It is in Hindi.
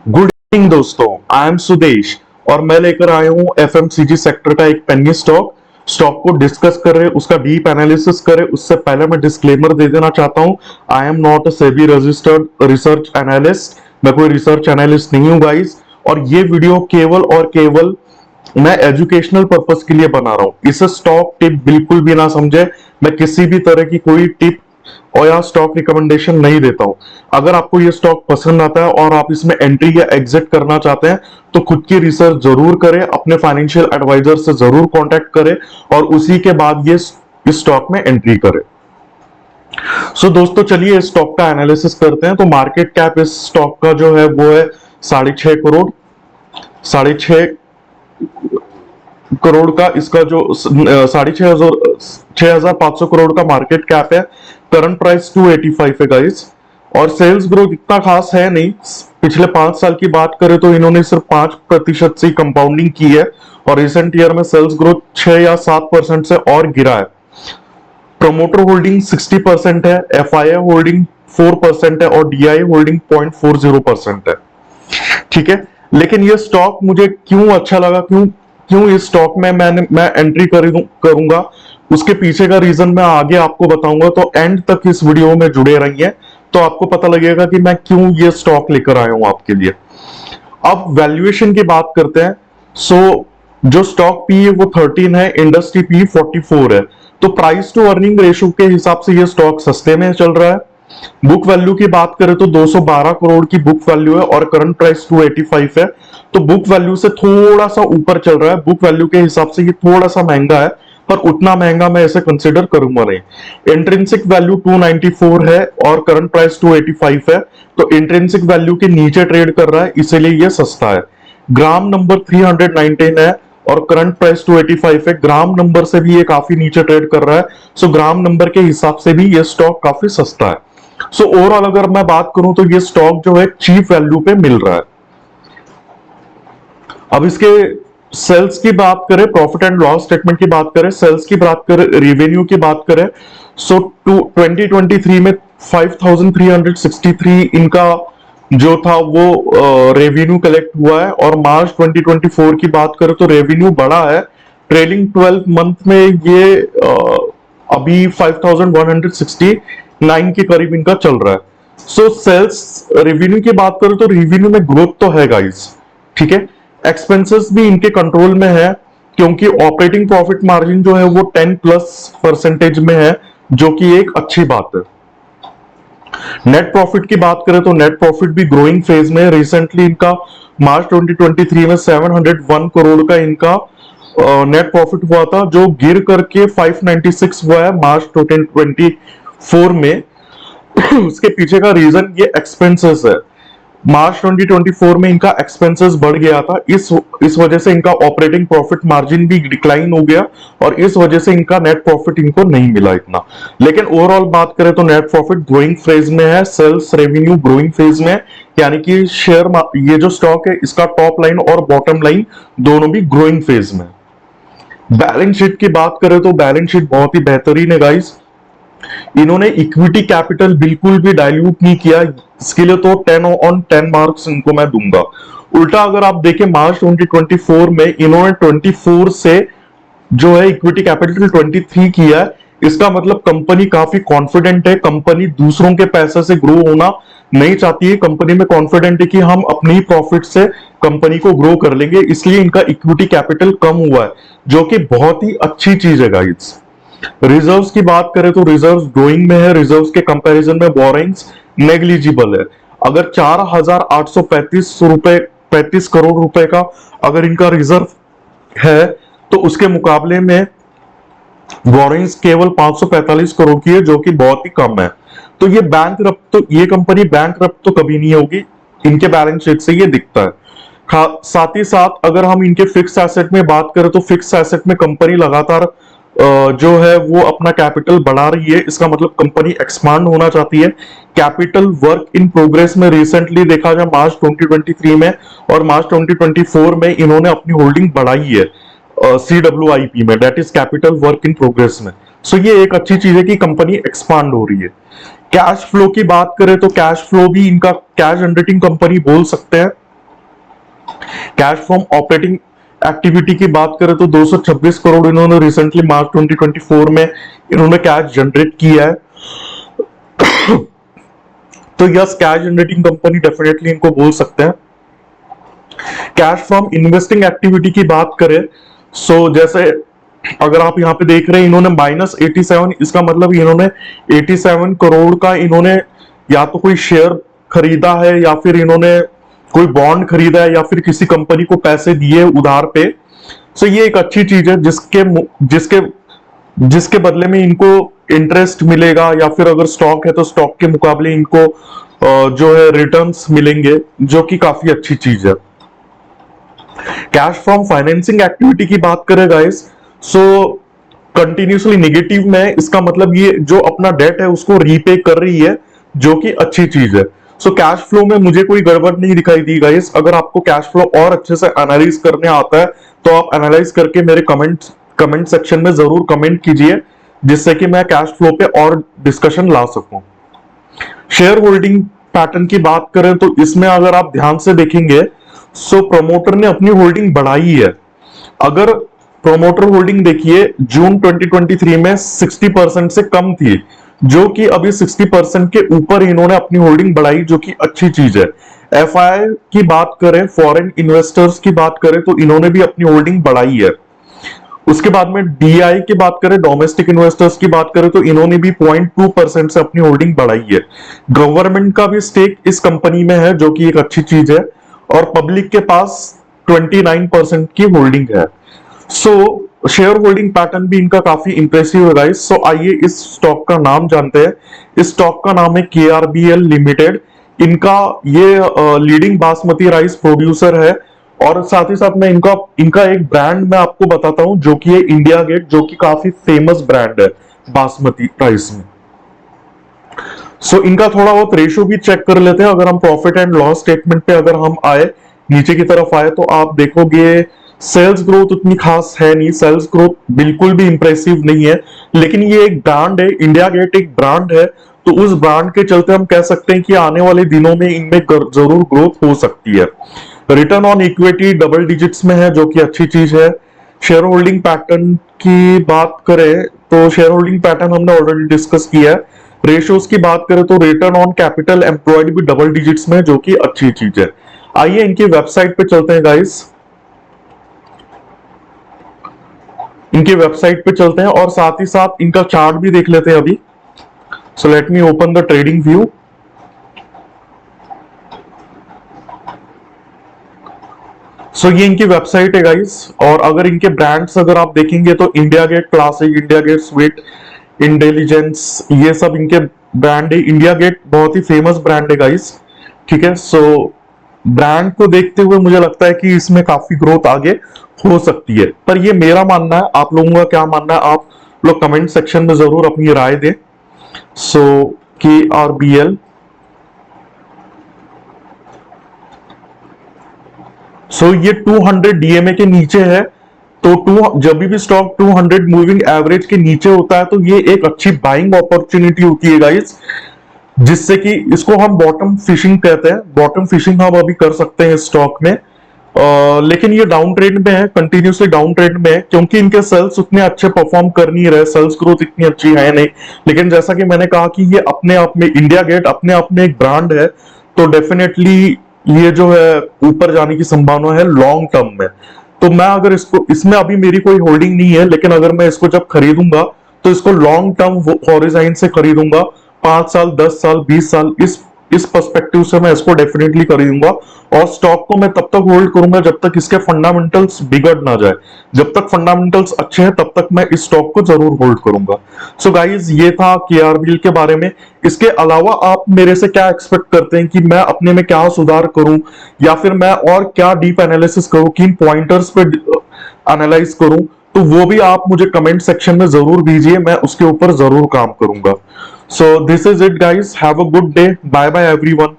गुड इवनिंग दोस्तों, आई एम सुदेश और मैं लेकर आया हूं एफएमसीजी सेक्टर का एक पेनी स्टॉक को डिस्कस कर रहे, उसका डीप एनालिसिस करें। उससे पहले मैं डिस्क्लेमर दे देना चाहता हूं, I am not a SEBI registered research analyst. मैं कोई रिसर्च एनालिस्ट नहीं हूं गाइस, और ये वीडियो केवल और केवल मैं एजुकेशनल पर्पस के लिए बना रहा हूं। इसे स्टॉक टिप बिल्कुल भी ना समझे, मैं किसी भी तरह की कोई टिप और या स्टॉक रिकमेंडेशन नहीं देता हूं। अगर आपको ये स्टॉक पसंद आता है और आप इसमें एंट्री या एग्जिट करना चाहते हैं तो खुद की रिसर्च जरूर करें, अपने फाइनेंशियल एडवाइजर से जरूर कांटेक्ट करें और उसी के बाद ये इस स्टॉक में एंट्री करें। सो दोस्तों चलिए इस स्टॉक का एनालिसिस करते हैं। तो मार्केट कैप इस स्टॉक का जो है वो है 6.5 करोड़, 6.5 करोड़ का इसका जो 6,500 करोड़ का मार्केट कैप है। करंट प्राइस 285 है गाइस, और सेल्स ग्रोथ इतना खास है नहीं। पिछले 5 साल की बात करें तो इन्होंने सिर्फ 5% से कंपाउंडिंग की है, और रिसेंट ईयर में सेल्स ग्रोथ 6 या 7% से और गिरा है। प्रोमोटर होल्डिंग 60% है, एफआईआई होल्डिंग 4% है और डीआई होल्डिंग 0.40% है। ठीक है, लेकिन ये स्टॉक मुझे क्यों अच्छा लगा, क्यों क्यों इस स्टॉक में मैं एंट्री करूंगा, उसके पीछे का रीजन मैं आगे आपको बताऊंगा। तो एंड तक इस वीडियो में जुड़े रहिए, तो आपको पता लगेगा कि मैं क्यों ये स्टॉक लेकर आया हूं आपके लिए। अब वैल्यूएशन की बात करते हैं। जो स्टॉक पी है वो 13 है, इंडस्ट्री पी 44 है। तो प्राइस टू अर्निंग रेशियो के हिसाब से ये स्टॉक सस्ते में चल रहा है। बुक वैल्यू की बात करें तो 212 करोड़ की बुक वैल्यू है और करंट प्राइस 285 है। तो बुक वैल्यू से थोड़ा सा ऊपर चल रहा है। बुक वैल्यू के हिसाब से ये थोड़ा सा महंगा है, पर उतना महंगा मैं इसे कंसिडर करूंगा नहीं। इंट्रिंसिक वैल्यू 294 है और करंट प्राइस 285 है। तो इंट्रिंसिक वैल्यू के नीचे ट्रेड कर रहा है, इसीलिए ये सस्ता है। ग्राम नंबर 319 है और करंट प्राइस 285 है। ग्राम नंबर से भी ये काफी नीचे ट्रेड कर रहा है। सो ग्राम नंबर के हिसाब से भी ये स्टॉक काफी सस्ता है। सो ओवरऑल अगर मैं बात करूं तो ये स्टॉक जो है चीप वैल्यू पे मिल रहा है। अब इसके सेल्स की बात करें, प्रॉफिट एंड लॉस स्टेटमेंट की बात करें, सेल्स की बात करें, रेवेन्यू की बात करें, सो 2023 में 5363 इनका जो था वो रेवेन्यू कलेक्ट हुआ है। और मार्च 2024 की बात करें तो रेवेन्यू बढ़ा है। ट्रेलिंग 12 मंथ में ये अभी 5169 के करीब इनका चल रहा है। सो सेल्स रेवेन्यू की बात करें तो रेवेन्यू में ग्रोथ तो है गाइस, ठीक है। एक्सपेंसेस भी इनके कंट्रोल में है, क्योंकि ऑपरेटिंग प्रॉफिट मार्जिन जो है वो 10+% में है, जो कि एक अच्छी बात है। नेट प्रॉफिट की बात करें तो नेट प्रॉफिट भी ग्रोइंग फेज में है। रिसेंटली इनका मार्च 2023 में 701 करोड़ का इनका नेट प्रॉफिट हुआ था, जो गिर करके 596 हुआ है मार्च 2024 में। उसके पीछे का रीजन ये एक्सपेंसेस है। मार्च 2024 में इनका एक्सपेंसेस बढ़ गया था, इस वजह से इनका ऑपरेटिंग प्रॉफिट मार्जिन भी डिक्लाइन हो गया, और इस वजह से इनका नेट प्रॉफिट इनको नहीं मिला इतना। लेकिन ओवरऑल बात करें तो नेट प्रॉफिट ग्रोइंग फेज में है, सेल्स रेवेन्यू ग्रोइंग फेज में है, यानी कि ये जो स्टॉक है इसका टॉप लाइन और बॉटम लाइन दोनों भी ग्रोइंग फेज में। बैलेंस शीट की बात करें तो बैलेंस शीट बहुत ही बेहतरीन है गाइस। इन्होंने इक्विटी कैपिटल बिल्कुल भी डाइल्यूट नहीं किया, इसके लिए तो 10 ऑन 10 मार्क्स इनको मैं दूंगा। उल्टा अगर आप देखें मार्च 2024 में इन्होंने 24 से जो है इक्विटी कैपिटल 23 किया है। इसका मतलब कंपनी काफी कॉन्फिडेंट है, कंपनी दूसरों के पैसे से ग्रो होना नहीं चाहती है, कंपनी में कॉन्फिडेंट है कि हम अपनी प्रॉफिट से कंपनी को ग्रो कर लेंगे, इसलिए इनका इक्विटी कैपिटल कम हुआ है, जो कि बहुत ही अच्छी चीज है गाइस। रिजर्व्स की बात करें तो रिजर्व्स ग्रोइंग में है, रिजर्व्स के कंपैरिजन में बोरिंग्स नेग्लिजिबल है। अगर 4,835 करोड़ रुपए का अगर इनका रिजर्व है, तो उसके मुकाबले में बोरिंग्स केवल 545 करोड़ की है, जो कि बहुत ही कम है। तो ये कंपनी बैंक तो कभी नहीं होगी, इनके बैलेंस शीट से ये दिखता है। साथ ही साथ अगर हम इनके फिक्स एसेट में बात करें तो फिक्स एसेट में कंपनी लगातार जो है वो अपना कैपिटल बढ़ा रही है, इसका मतलब कंपनी एक्सपांड होना चाहती है। कैपिटल वर्क इन प्रोग्रेस में रिसेंटली देखा जाए मार्च 2023 में और मार्च 2024 में इन्होंने अपनी होल्डिंग बढ़ाई है CWIP में, that is capital work in progress में। सो ये एक अच्छी चीज है कि कंपनी एक्सपांड हो रही है। कैश फ्लो की बात करें तो कैश फ्लो भी इनका कैश जनरेटिंग कंपनी बोल सकते हैं। कैश फ्रॉम ऑपरेटिंग एक्टिविटी की बात करें तो 226 करोड़ इन्होंने रिसेंटली मार्च 2024 में इन्होंने कैश जनरेट किया है। तो yes, cash generating company definitely इनको बोल सकते हैं। कैश फ्रॉम इन्वेस्टिंग एक्टिविटी की बात करें, सो जैसे अगर आप यहां पे देख रहे हैं इन्होंने -87, इसका मतलब इन्होंने 87 करोड़ का इन्होंने या तो कोई शेयर खरीदा है या फिर इन्होंने कोई बॉन्ड खरीदा है या फिर किसी कंपनी को पैसे दिए उधार पे। सो ये एक अच्छी चीज है जिसके जिसके जिसके बदले में इनको इंटरेस्ट मिलेगा, या फिर अगर स्टॉक है तो स्टॉक के मुकाबले इनको जो है रिटर्न्स मिलेंगे, जो कि काफी अच्छी चीज है। कैश फ्रॉम फाइनेंसिंग एक्टिविटी की बात करें गाइस, सो कंटिन्यूसली नेगेटिव में, इसका मतलब ये जो अपना डेट है उसको रीपे कर रही है, जो कि अच्छी चीज है। सो कैश फ्लो में मुझे कोई गड़बड़ नहीं दिखाई दी गाइस। अगर आपको कैश फ्लो और अच्छे से एनालाइज करने आता है तो आप एनालाइज करके मेरे कमेंट सेक्शन में जरूर कमेंट कीजिए, जिससे कि मैं कैश फ्लो पे और डिस्कशन ला सकूं। शेयर होल्डिंग पैटर्न की बात करें तो इसमें अगर आप ध्यान से देखेंगे, सो प्रमोटर ने अपनी होल्डिंग बढ़ाई है। अगर प्रोमोटर होल्डिंग देखिए जून 2023 में 60% से कम थी, जो कि अभी 60% के ऊपर इन्होंने अपनी होल्डिंग बढ़ाई, जो कि अच्छी चीज है। एफआई की बात करें, फॉरेन इन्वेस्टर्स की बात करें तो इन्होंने भी अपनी होल्डिंग बढ़ाई है। उसके बाद में डीआई की बात करें, डोमेस्टिक इन्वेस्टर्स की बात करें तो इन्होंने भी 0.2% से अपनी होल्डिंग बढ़ाई है। गवर्नमेंट का भी स्टेक इस कंपनी में है, जो कि एक अच्छी चीज है, और पब्लिक के पास 29% की होल्डिंग है। सो शेयर होल्डिंग पैटर्न भी इनका काफी इंप्रेसिव है गाइस। सो आइए इस स्टॉक का नाम जानते हैं। इस स्टॉक का नाम है केआरबीएल लिमिटेड। इनका ये लीडिंग बासमती राइस प्रोड्यूसर है, और साथ ही साथ मैं इनका एक ब्रांड मैं आपको बताता हूं, जो कि है इंडिया गेट, जो कि काफी फेमस ब्रांड है बासमती राइस में। सो इनका थोड़ा बहुत रेशो भी चेक कर लेते हैं। अगर हम प्रॉफिट एंड लॉस स्टेटमेंट पे अगर हम आए, नीचे की तरफ आए, तो आप देखोगे सेल्स ग्रोथ उतनी खास है नहीं, सेल्स ग्रोथ बिल्कुल भी इंप्रेसिव नहीं है। लेकिन ये एक ब्रांड है, इंडिया गेट एक ब्रांड है, तो उस ब्रांड के चलते हम कह सकते हैं कि आने वाले दिनों में इनमें जरूर ग्रोथ हो सकती है। Return on equity double digits में है, जो कि अच्छी चीज है। शेयर होल्डिंग पैटर्न की बात करें तो शेयर होल्डिंग पैटर्न हमने ऑलरेडी डिस्कस किया है। रेशियोज की बात करें तो रिटर्न ऑन कैपिटल एम्प्लॉयड भी डबल डिजिट्स में, जो कि अच्छी चीज है। आइए इनकी वेबसाइट पे चलते हैं गाइस, इनके वेबसाइट पे चलते हैं और साथ ही साथ इनका चार्ट भी देख लेते हैं अभी। So let me open the trading view. So ये इनकी वेबसाइट है गाइस, और अगर इनके ब्रांड्स अगर आप देखेंगे तो India Gate classic, India Gate sweet, intelligence, ये सब इनके ब्रांड है। इंडिया गेट बहुत ही फेमस ब्रांड है गाइस, ठीक है। सो ब्रांड को देखते हुए मुझे लगता है कि इसमें काफी ग्रोथ आगे हो सकती है, पर ये मेरा मानना है। आप लोगों का क्या मानना है, आप लोग कमेंट सेक्शन में जरूर अपनी राय दें। सो KRBL, सो ये 200 डीएमए के नीचे है, तो जब भी स्टॉक 200 मूविंग एवरेज के नीचे होता है तो ये एक अच्छी बाइंग अपॉर्चुनिटी होती है गाइस, जिससे कि इसको हम बॉटम फिशिंग कहते हैं। बॉटम फिशिंग हम अभी कर सकते हैं स्टॉक में। लेकिन ये डाउन ट्रेंड में है, कंटिन्यूसली डाउन ट्रेंड में है, क्योंकि इनके सेल्स उतने अच्छे परफॉर्म कर नहीं रहे, सेल्स ग्रोथ इतनी अच्छी है नहीं। लेकिन जैसा कि मैंने कहा कि ये अपने आप में, इंडिया गेट अपने आप में एक ब्रांड है, तो डेफिनेटली ये जो है ऊपर जाने की संभावना है लॉन्ग टर्म में। तो मैं अगर इसको, इसमें अभी मेरी कोई होल्डिंग नहीं है, लेकिन अगर मैं इसको जब खरीदूंगा तो इसको लॉन्ग टर्म हॉरिजॉन से खरीदूंगा, 5 साल, 10 साल, 20 साल, इस पर्सपेक्टिव से मैं इसको डेफिनेटली खरीदूंगा। और स्टॉक को मैं तब तक होल्ड करूंगा जब तक इसके फंडामेंटल्स बिगड़ ना जाए। जब तक फंडामेंटल्स अच्छे हैं तब तक मैं इस स्टॉक को जरूर होल्ड करूंगा। सो गाइज, ये था केआरबीएल के बारे में। इसके अलावा आप मेरे से क्या एक्सपेक्ट करते हैं कि मैं अपने में क्या सुधार करूं, या फिर मैं और क्या डीप एनालिसिस करूं, किन पॉइंटर्स पे एनालाइज करूं, तो वो भी आप मुझे कमेंट सेक्शन में जरूर दीजिए, मैं उसके ऊपर जरूर काम करूंगा। So this is it guys, have a good day, bye bye everyone.